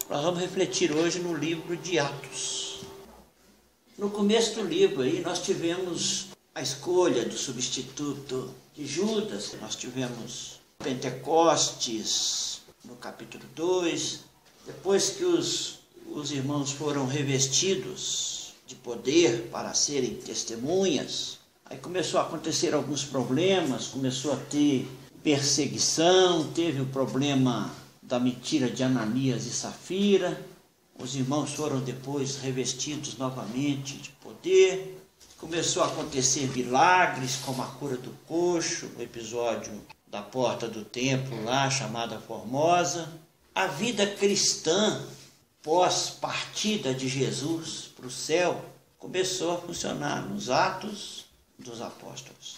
Nós vamos refletir hoje no livro de Atos. No começo do livro aí nós tivemos a escolha do substituto de Judas, nós tivemos Pentecostes no capítulo 2, depois que os irmãos foram revestidos de poder para serem testemunhas, aí começou a acontecer alguns problemas, começou a ter perseguição, teve o problema da mentira de Ananias e Safira, os irmãos foram depois revestidos novamente de poder, começou a acontecer milagres, como a cura do coxo, o episódio da porta do templo lá, chamada Formosa. A vida cristã, pós-partida de Jesus para o céu, começou a funcionar nos Atos dos Apóstolos.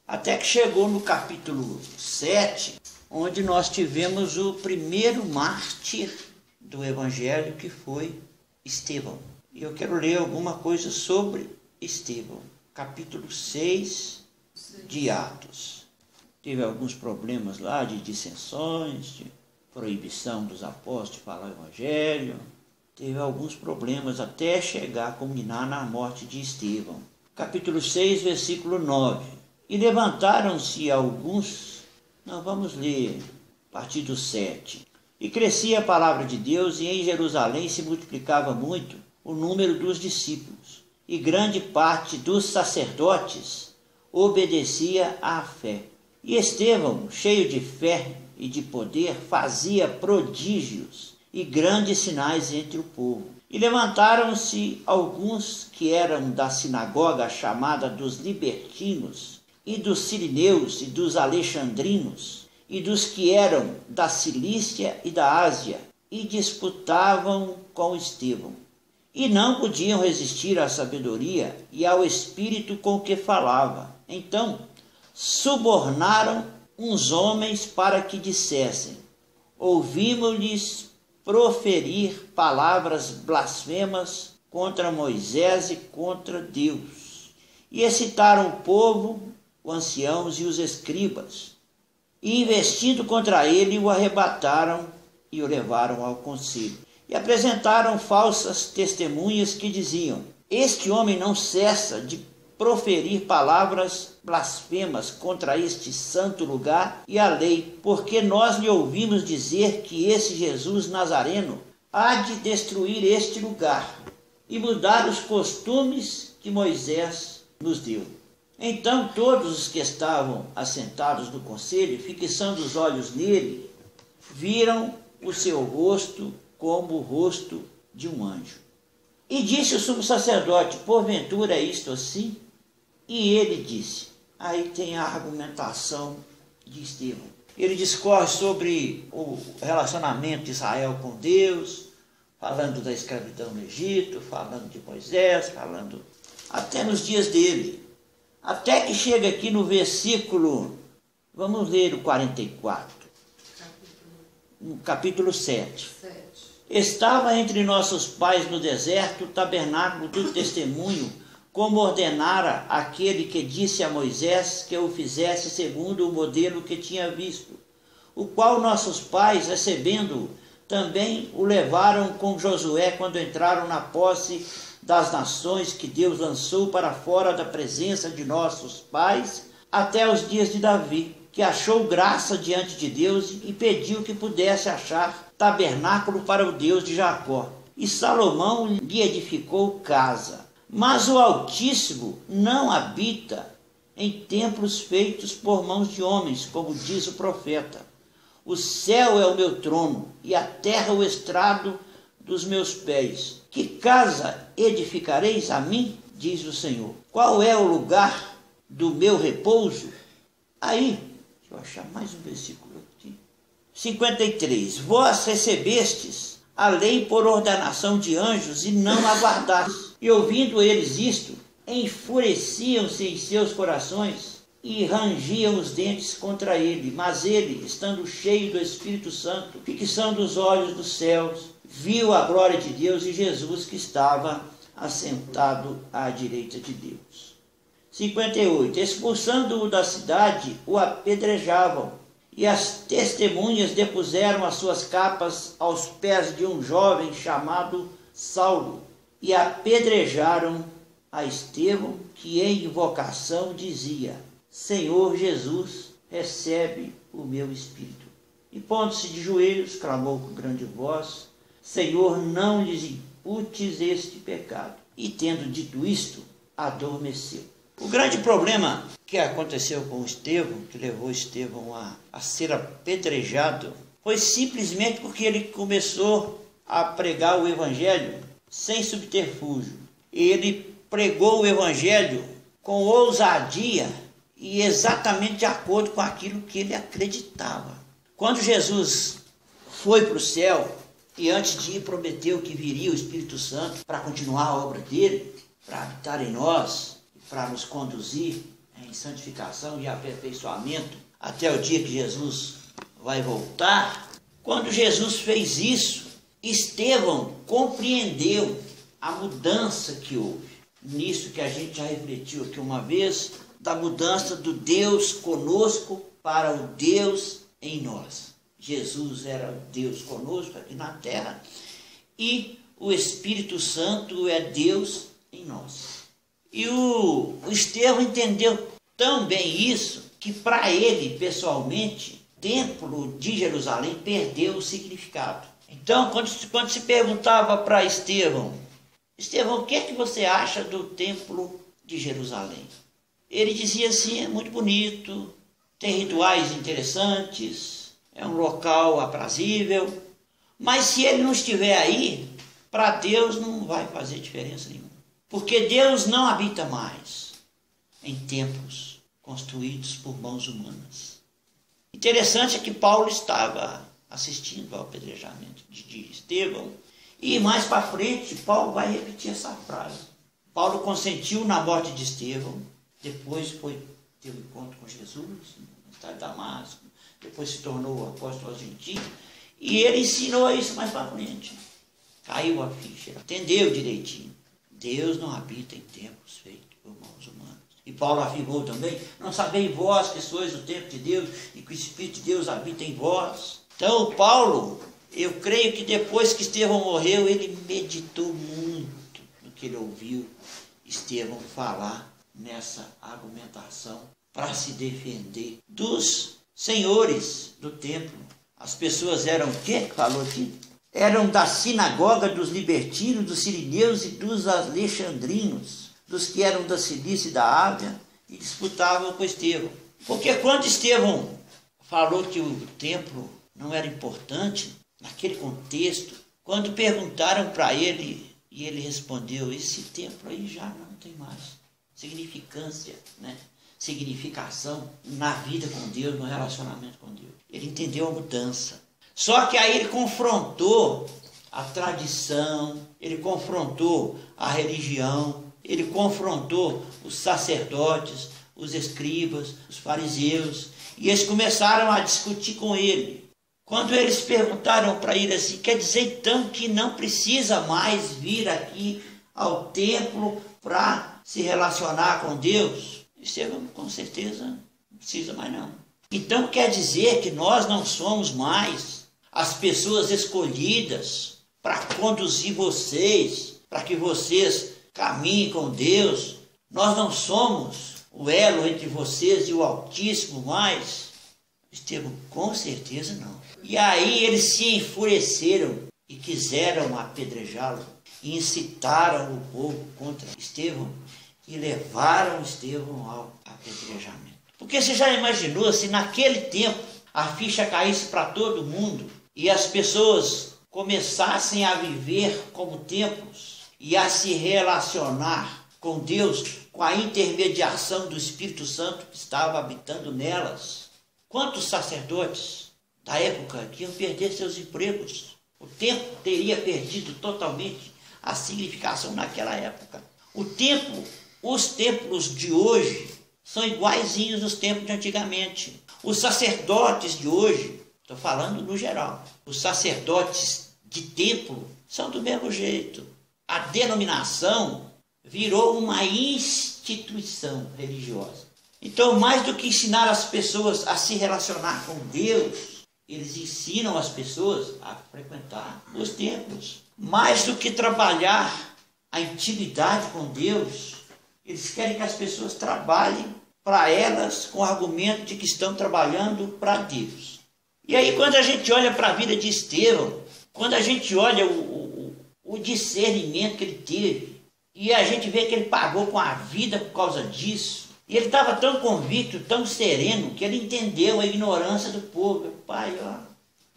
Até que chegou no capítulo 7, onde nós tivemos o primeiro mártir do Evangelho, que foi Estevão. E eu quero ler alguma coisa sobre Estevão, capítulo 6 de Atos. Teve alguns problemas lá de dissensões, de proibição dos apóstolos de falar o Evangelho. Teve alguns problemas até chegar a culminar na morte de Estevão. Capítulo 6, versículo 9. E levantaram-se alguns... Não, vamos ler a partir do 7. E crescia a palavra de Deus, e em Jerusalém se multiplicava muito o número dos discípulos, e grande parte dos sacerdotes obedecia à fé. E Estevão, cheio de fé e de poder, fazia prodígios e grandes sinais entre o povo. E levantaram-se alguns que eram da sinagoga chamada dos libertinos, e dos sirineus e dos alexandrinos, e dos que eram da Cilícia e da Ásia, e disputavam com Estevão. E não podiam resistir à sabedoria e ao espírito com que falava. Então subornaram uns homens para que dissessem: ouvimos-lhes proferir palavras blasfemas contra Moisés e contra Deus. E excitaram o povo, os anciãos e os escribas, e investindo contra ele, o arrebataram e o levaram ao conselho. E apresentaram falsas testemunhas que diziam: este homem não cessa de proferir palavras blasfemas contra este santo lugar e a lei, porque nós lhe ouvimos dizer que esse Jesus Nazareno há de destruir este lugar e mudar os costumes que Moisés nos deu. Então todos os que estavam assentados no conselho, fixando os olhos nele, viram o seu rosto como o rosto de um anjo. E disse o sumo sacerdote: porventura é isto assim? E ele disse, aí tem a argumentação de Estevão. Ele discorre sobre o relacionamento de Israel com Deus, falando da escravidão no Egito, falando de Moisés, falando até nos dias dele. Até que chega aqui no versículo, vamos ler o 44, no capítulo 7. Estava entre nossos pais no deserto o tabernáculo do testemunho, como ordenara aquele que disse a Moisés que o fizesse segundo o modelo que tinha visto, o qual nossos pais, recebendo-o, também o levaram com Josué quando entraram na posse das nações que Deus lançou para fora da presença de nossos pais, até os dias de Davi, que achou graça diante de Deus e pediu que pudesse achar tabernáculo para o Deus de Jacó. E Salomão lhe edificou casa. Mas o Altíssimo não habita em templos feitos por mãos de homens, como diz o profeta. O céu é o meu trono e a terra o estrado dos meus pés. Que casa edificareis a mim, diz o Senhor? Qual é o lugar do meu repouso? Aí, deixa eu achar mais um versículo aqui. 53. Vós recebestes a lei por ordenação de anjos e não a guardastes. E ouvindo eles isto, enfureciam-se em seus corações e rangiam os dentes contra ele. Mas ele, estando cheio do Espírito Santo, fixando os olhos dos céus, viu a glória de Deus e Jesus que estava assentado à direita de Deus. 58. Expulsando-o da cidade, o apedrejavam E as testemunhas depuseram as suas capas aos pés de um jovem chamado Saulo e apedrejaram a Estevão, que em invocação dizia: Senhor Jesus, recebe o meu espírito. E pondo-se de joelhos, clamou com grande voz: Senhor, não lhes imputes este pecado. E tendo dito isto, adormeceu. O grande problema que aconteceu com Estevão, que levou Estevão a ser apedrejado, foi simplesmente porque ele começou a pregar o evangelho sem subterfúgio. Ele pregou o evangelho com ousadia e exatamente de acordo com aquilo que ele acreditava. Quando Jesus foi para o céu e antes de ir prometeu que viria o Espírito Santo para continuar a obra dele, para habitar em nós, para nos conduzir em santificação e aperfeiçoamento até o dia que Jesus vai voltar. Quando Jesus fez isso, Estevão compreendeu a mudança que houve. Nisso que a gente já refletiu aqui uma vez, da mudança do Deus conosco para o Deus em nós. Jesus era Deus conosco aqui na terra e o Espírito Santo é Deus em nós. E o Estevão entendeu tão bem isso que para ele, pessoalmente, o templo de Jerusalém perdeu o significado. Então, quando se perguntava para Estevão, o que é que você acha do templo de Jerusalém? Ele dizia assim: é muito bonito, tem rituais interessantes, é um local aprazível, mas se ele não estiver aí, para Deus não vai fazer diferença nenhuma. Porque Deus não habita mais em templos construídos por mãos humanas. Interessante é que Paulo estava assistindo ao apedrejamento de Estevão, e mais para frente Paulo vai repetir essa frase. Paulo consentiu na morte de Estevão, depois teve um encontro com Jesus, na cidade de Damasco, depois se tornou o apóstolo aos gentios, e ele ensinou isso mais para frente. Caiu a ficha, entendeu direitinho. Deus não habita em templos feitos por mãos humanas. E Paulo afirmou também: não sabeis vós que sois o templo de Deus e que o Espírito de Deus habita em vós. Então Paulo, eu creio que depois que Estevão morreu, ele meditou muito no que ele ouviu Estevão falar nessa argumentação para se defender dos senhores do templo. As pessoas eram o quê? Falou aqui. Eram da sinagoga dos libertinos, dos sirineus e dos alexandrinos, dos que eram da Cilícia e da Ásia, e disputavam com Estevão. Porque quando Estevão falou que o templo não era importante, naquele contexto, quando perguntaram para ele, e ele respondeu: esse templo aí já não tem mais significância, né? Significação na vida com Deus, no relacionamento com Deus. Ele entendeu a mudança. Só que aí ele confrontou a tradição, ele confrontou a religião, ele confrontou os sacerdotes, os escribas, os fariseus, e eles começaram a discutir com ele. Quando eles perguntaram para ele assim: quer dizer então que não precisa mais vir aqui ao templo para se relacionar com Deus? Estevão, com certeza, não precisa mais não. Então quer dizer que nós não somos mais as pessoas escolhidas para conduzir vocês, para que vocês caminhem com Deus. Nós não somos o elo entre vocês e o Altíssimo mais. Estevão, com certeza não. E aí eles se enfureceram e quiseram apedrejá-lo, e incitaram o povo contra Estevão e levaram Estevão ao apedrejamento. Porque você já imaginou se naquele tempo a ficha caísse para todo mundo e as pessoas começassem a viver como templos e a se relacionar com Deus com a intermediação do Espírito Santo que estava habitando nelas? Quantos sacerdotes da época que iam perder seus empregos? O templo teria perdido totalmente a significação naquela época. Os templos de hoje são iguaizinhos aos templos de antigamente. Os sacerdotes de hoje, estou falando no geral, os sacerdotes de templo são do mesmo jeito. A denominação virou uma instituição religiosa. Então, mais do que ensinar as pessoas a se relacionar com Deus, eles ensinam as pessoas a frequentar os templos. Mais do que trabalhar a intimidade com Deus, eles querem que as pessoas trabalhem para elas com o argumento de que estão trabalhando para Deus. E aí, quando a gente olha para a vida de Estevão, quando a gente olha o discernimento que ele teve, e a gente vê que ele pagou com a vida por causa disso, e ele estava tão convicto, tão sereno, que ele entendeu a ignorância do povo. Pai, ó,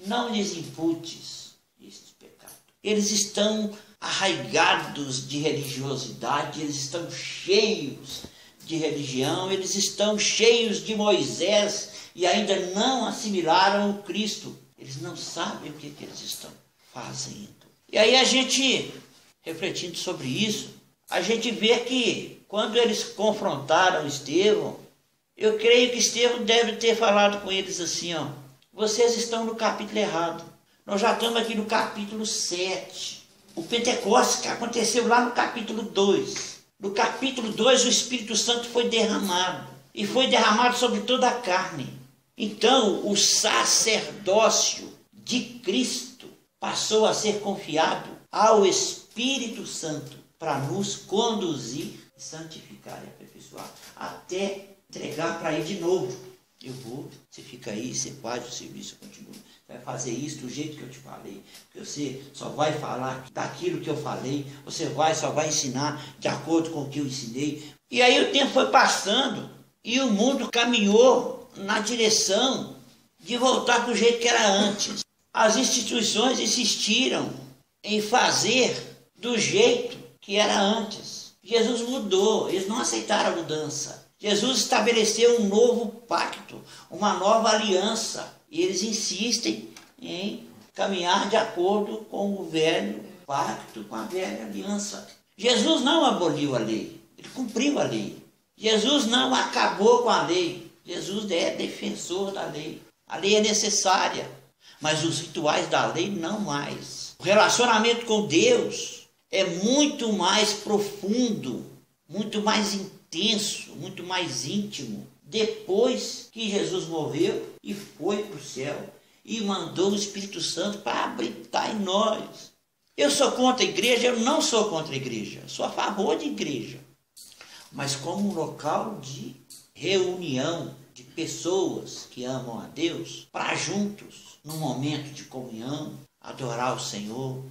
não lhes imputes este pecado. Eles estão arraigados de religiosidade, eles estão cheios de religião, eles estão cheios de Moisés e ainda não assimilaram o Cristo. Eles não sabem o que eles estão fazendo. E aí a gente, refletindo sobre isso, a gente vê que quando eles confrontaram Estevão, eu creio que Estevão deve ter falado com eles assim, ó, vocês estão no capítulo errado. Nós já estamos aqui no capítulo 7. O Pentecostes que aconteceu lá no capítulo 2. No capítulo 2 o Espírito Santo foi derramado. E foi derramado sobre toda a carne. Então o sacerdócio de Cristo passou a ser confiado ao Espírito Santo para nos conduzir, santificar e aperfeiçoar, até entregar para ir de novo. Eu vou, você fica aí, você faz o serviço, continua. Você vai fazer isso do jeito que eu te falei. Porque você só vai falar daquilo que eu falei. Você só vai ensinar de acordo com o que eu ensinei. E aí o tempo foi passando e o mundo caminhou na direção de voltar para o jeito que era antes. As instituições insistiram em fazer do jeito que era antes. Jesus mudou, eles não aceitaram a mudança. Jesus estabeleceu um novo pacto, uma nova aliança. E eles insistem em caminhar de acordo com o velho pacto, com a velha aliança. Jesus não aboliu a lei, ele cumpriu a lei. Jesus não acabou com a lei. Jesus é defensor da lei. A lei é necessária, mas os rituais da lei não mais. O relacionamento com Deus é muito mais profundo, muito mais intenso, muito mais íntimo, depois que Jesus morreu e foi para o céu e mandou o Espírito Santo para habitar em nós. Eu sou contra a igreja? Eu não sou contra a igreja, sou a favor de igreja, mas como um local de reunião de pessoas que amam a Deus, para juntos, num momento de comunhão, adorar o Senhor,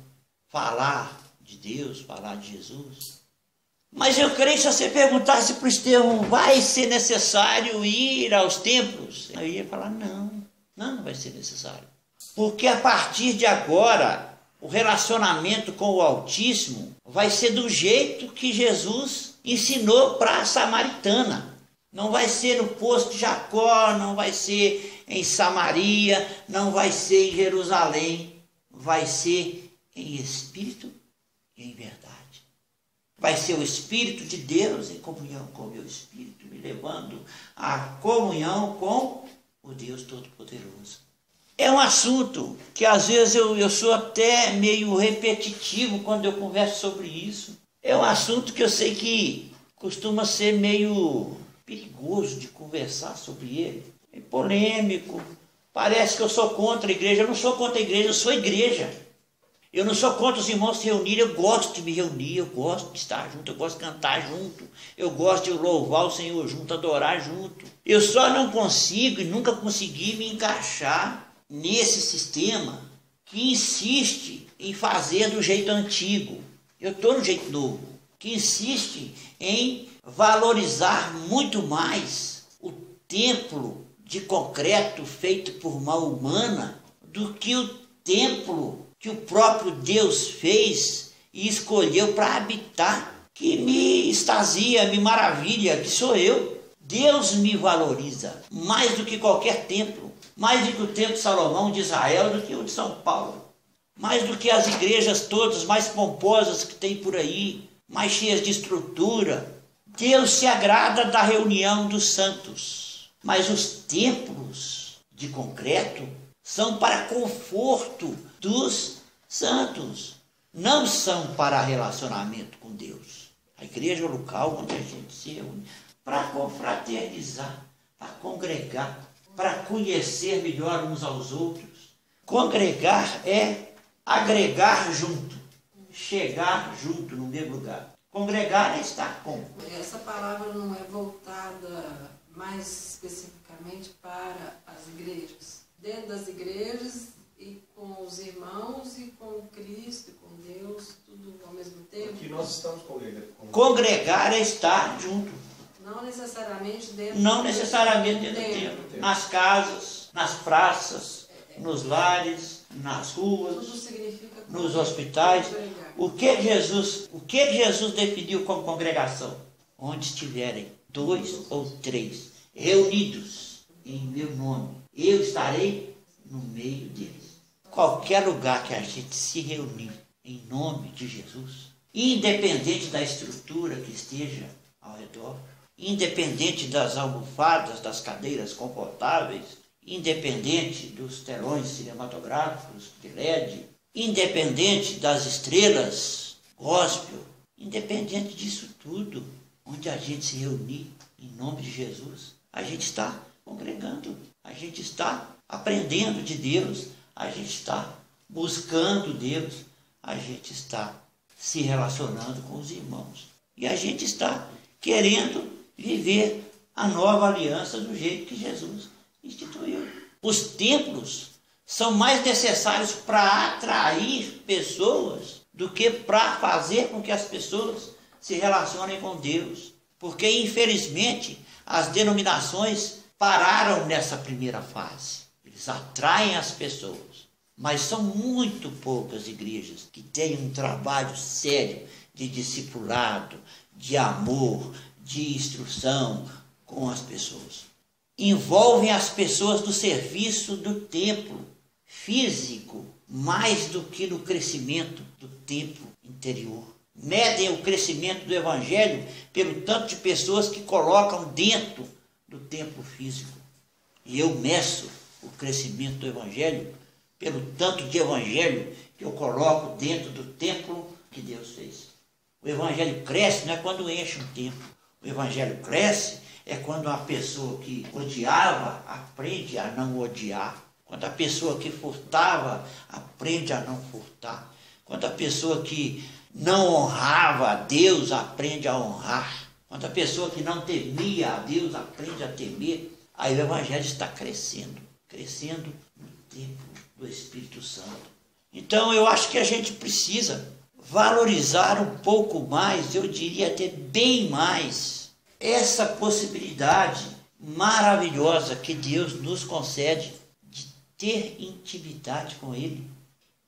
falar de Deus, falar de Jesus. Mas eu creio que se você perguntasse para o Estevão, vai ser necessário ir aos templos? Eu ia falar, não vai ser necessário. Porque a partir de agora, o relacionamento com o Altíssimo vai ser do jeito que Jesus ensinou para a samaritana. Não vai ser no poço de Jacó, não vai ser em Samaria, não vai ser em Jerusalém. Vai ser em espírito e em verdade. Vai ser o Espírito de Deus em comunhão com o meu Espírito, me levando à comunhão com o Deus Todo-Poderoso. É um assunto que às vezes eu sou até meio repetitivo quando eu converso sobre isso. É um assunto que eu sei que costuma ser meio perigoso de conversar sobre ele. É polêmico. Parece que eu sou contra a igreja. Eu não sou contra a igreja, eu sou igreja. Eu não sou contra os irmãos se reunirem, eu gosto de me reunir, eu gosto de estar junto, eu gosto de cantar junto, eu gosto de louvar o Senhor junto, adorar junto. Eu só não consigo e nunca consegui me encaixar nesse sistema que insiste em fazer do jeito antigo. Eu estou no jeito novo, que insiste em valorizar muito mais o templo de concreto feito por mão humana do que o templo que o próprio Deus fez e escolheu para habitar, que me extasia, me maravilha, que sou eu. Deus me valoriza mais do que qualquer templo, mais do que o templo de Salomão de Israel, do que o de São Paulo, mais do que as igrejas todas mais pomposas que tem por aí, mais cheias de estrutura. Deus se agrada da reunião dos santos, mas os templos de concreto são para conforto dos santos, não são para relacionamento com Deus. A igreja é o local onde a gente se reúne para confraternizar, para congregar, para conhecer melhor uns aos outros. Congregar é agregar junto, chegar junto no mesmo lugar. Congregar é estar com. Essa palavra não é voltada mais especificamente para as igrejas. Dentro das igrejas e com os irmãos e com Cristo, e com Deus, tudo ao mesmo tempo. Aqui nós estamos congregando. Congregar é estar junto. Não necessariamente dentro do templo. Nas casas, nas praças, nos lares, nas ruas, tudo significa nos hospitais. congregar. O que Jesus definiu como congregação? Onde estiverem 2 ou 3 reunidos em meu nome, eu estarei no meio deles. Qualquer lugar que a gente se reunir em nome de Jesus, independente da estrutura que esteja ao redor, independente das almofadas, das cadeiras confortáveis, independente dos telões cinematográficos de LED, independente das estrelas gospel, independente disso tudo, onde a gente se reunir em nome de Jesus, a gente está congregando, a gente está aprendendo de Deus, a gente está buscando Deus, a gente está se relacionando com os irmãos. E a gente está querendo viver a nova aliança do jeito que Jesus instituiu. Os templos são mais necessários para atrair pessoas do que para fazer com que as pessoas se relacionem com Deus. Porque, infelizmente, as denominações pararam nessa primeira fase. Eles atraem as pessoas, mas são muito poucas igrejas que têm um trabalho sério de discipulado, de amor, de instrução com as pessoas. Envolvem as pessoas no serviço do templo físico, mais do que no crescimento do templo interior. Medem o crescimento do evangelho pelo tanto de pessoas que colocam dentro do templo físico. E eu meço o crescimento do evangelho pelo tanto de evangelho que eu coloco dentro do templo que Deus fez. O evangelho cresce não é quando enche um templo. O evangelho cresce é quando a pessoa que odiava aprende a não odiar. Quando a pessoa que furtava aprende a não furtar. Quando a pessoa que não honrava a Deus aprende a honrar. Quando a pessoa que não temia a Deus aprende a temer. Aí o evangelho está crescendo no templo do Espírito Santo. Então eu acho que a gente precisa valorizar um pouco mais, eu diria até bem mais, essa possibilidade maravilhosa que Deus nos concede de ter intimidade com Ele,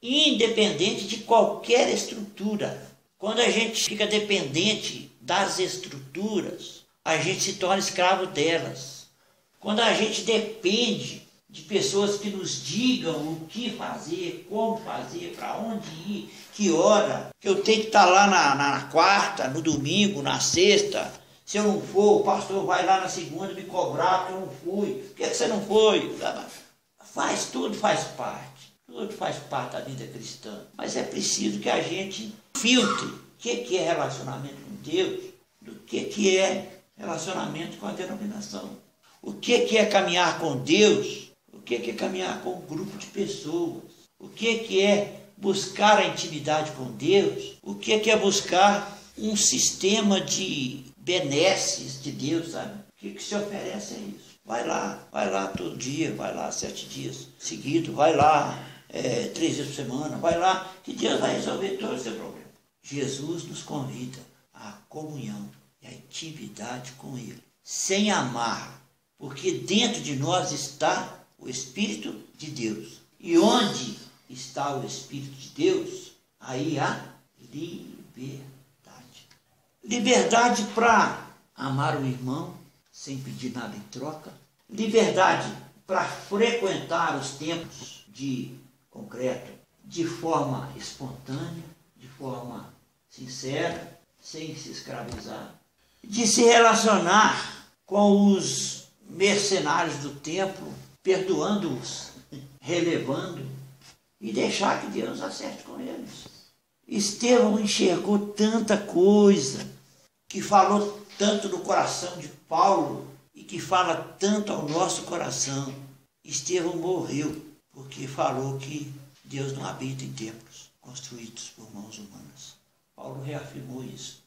independente de qualquer estrutura. Quando a gente fica dependente das estruturas, a gente se torna escravo delas. Quando a gente depende de pessoas que nos digam o que fazer, como fazer, para onde ir, que hora, que eu tenho que estar lá na quarta, no domingo, na sexta. Se eu não for, o pastor vai lá na segunda me cobrar que eu não fui. Por que você não foi? Tudo faz parte da vida cristã. Mas é preciso que a gente filtre o que é relacionamento com Deus, do que é relacionamento com a denominação. O que é caminhar com Deus, o que é caminhar com um grupo de pessoas, o que é buscar a intimidade com Deus, o que é buscar um sistema de benesses de Deus, sabe? O que se oferece é isso. Vai lá todo dia, vai lá 7 dias seguidos, vai lá 3 vezes por semana, vai lá, que Deus vai resolver todo o seu problema. Jesus nos convida à comunhão e à intimidade com Ele, sem amarra, porque dentro de nós está o Espírito de Deus. E onde está o Espírito de Deus, aí há liberdade. Liberdade para amar o irmão sem pedir nada em troca. Liberdade para frequentar os templos de concreto de forma espontânea, de forma sincera, sem se escravizar. De se relacionar com os mercenários do templo, perdoando-os, relevando, e deixar que Deus acerte com eles. Estevão enxergou tanta coisa, que falou tanto no coração de Paulo e que fala tanto ao nosso coração. Estevão morreu porque falou que Deus não habita em templos construídos por mãos humanas. Paulo reafirmou isso.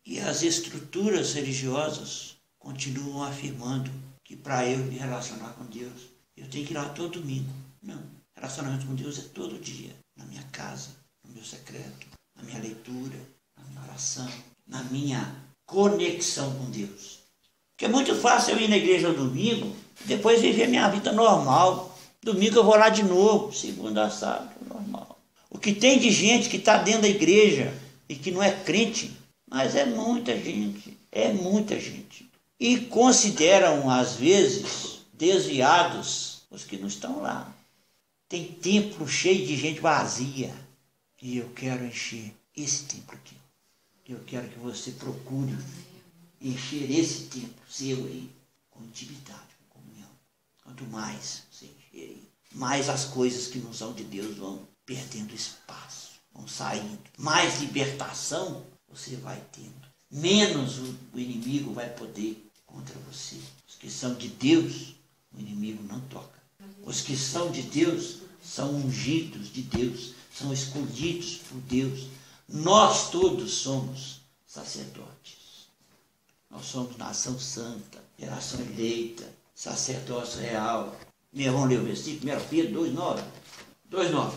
E as estruturas religiosas continuam afirmando que para eu me relacionar com Deus, eu tenho que ir lá todo domingo. Não, relacionamento com Deus é todo dia, na minha casa, no meu secreto, na minha leitura, na minha oração, na minha conexão com Deus. Porque é muito fácil eu ir na igreja no domingo, depois viver minha vida normal. Domingo eu vou lá de novo, segunda a sábado, normal. O que tem de gente que está dentro da igreja e que não é crente, mas é muita gente. E consideram, às vezes, desviados os que não estão lá. Tem templo cheio de gente vazia. E eu quero encher esse templo aqui. Eu quero que você procure encher esse templo seu aí com intimidade, com comunhão. Quanto mais você encher aí, mais as coisas que não são de Deus vão perdendo espaço, vão saindo. Mais libertação você vai tendo. Menos o inimigo vai poder contra você. Os que são de Deus, o inimigo não toca. Os que são de Deus são ungidos de Deus, são escolhidos por Deus. Nós todos somos sacerdotes. Nós somos nação santa, geração eleita, sacerdócio real. Meu irmão leu o versículo, 1 Pedro 2,9. 2,9.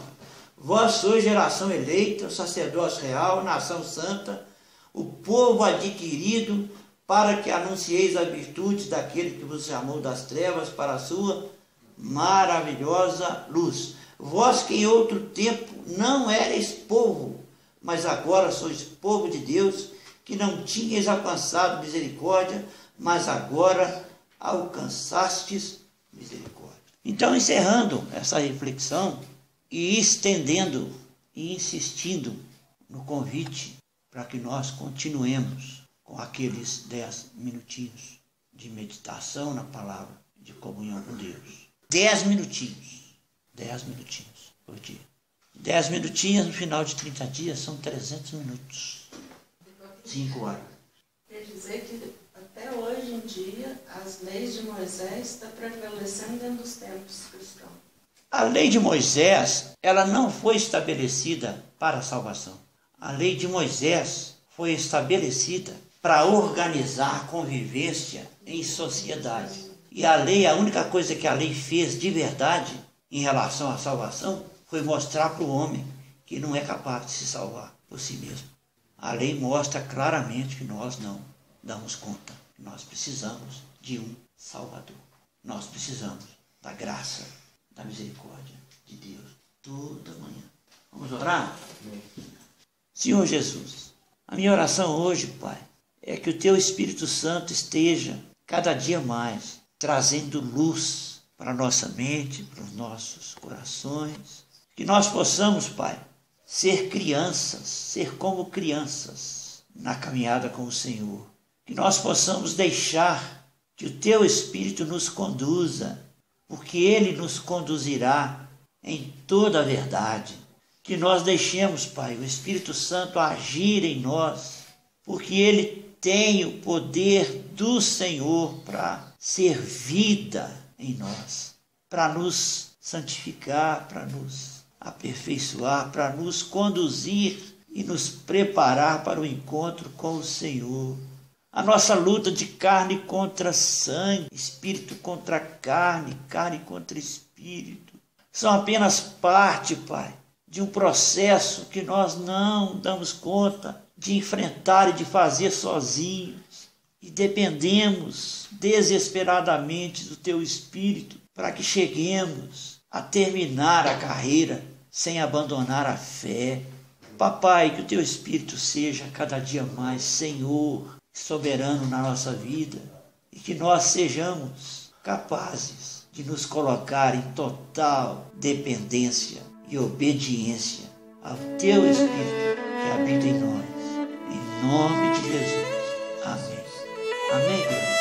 Vós sois geração eleita, sacerdócio real, nação santa, o povo adquirido, para que anuncieis a virtude daquele que vos chamou das trevas para a sua maravilhosa luz. Vós que em outro tempo não erais povo, mas agora sois povo de Deus, que não tinhais alcançado misericórdia, mas agora alcançastes misericórdia. Então, encerrando essa reflexão e estendendo e insistindo no convite para que nós continuemos com aqueles 10 minutinhos de meditação na palavra, de comunhão com Deus. 10 minutinhos por dia. 10 minutinhos no final de 30 dias são 300 minutos. 5 horas. Quer dizer que até hoje em dia as leis de Moisés estão prevalecendo dentro dos templos cristãos. A lei de Moisés, ela não foi estabelecida para a salvação. A lei de Moisés foi estabelecida para organizar a convivência em sociedade. E a lei, a única coisa que a lei fez de verdade em relação à salvação foi mostrar para o homem que não é capaz de se salvar por si mesmo. A lei mostra claramente que nós não damos conta. Nós precisamos de um Salvador. Nós precisamos da graça, da misericórdia de Deus toda manhã. Vamos orar? Senhor Jesus, a minha oração hoje, Pai, é que o Teu Espírito Santo esteja cada dia mais trazendo luz para a nossa mente, para os nossos corações. Que nós possamos, Pai, ser crianças, ser como crianças na caminhada com o Senhor. Que nós possamos deixar que o Teu Espírito nos conduza, porque Ele nos conduzirá em toda a verdade. Que nós deixemos, Pai, o Espírito Santo agir em nós, porque Ele tem o poder do Senhor para ser vida em nós, para nos santificar, para nos aperfeiçoar, para nos conduzir e nos preparar para o encontro com o Senhor. A nossa luta de carne contra sangue, espírito contra carne, carne contra espírito, são apenas parte, Pai, de um processo que nós não damos conta de enfrentar e de fazer sozinhos. E dependemos desesperadamente do Teu Espírito para que cheguemos a terminar a carreira sem abandonar a fé. Papai, que o Teu Espírito seja cada dia mais Senhor, soberano na nossa vida e que nós sejamos capazes de nos colocar em total dependência e obediência ao Teu Espírito que habita em nós. Em nome de Jesus. Amém. Amém, querido.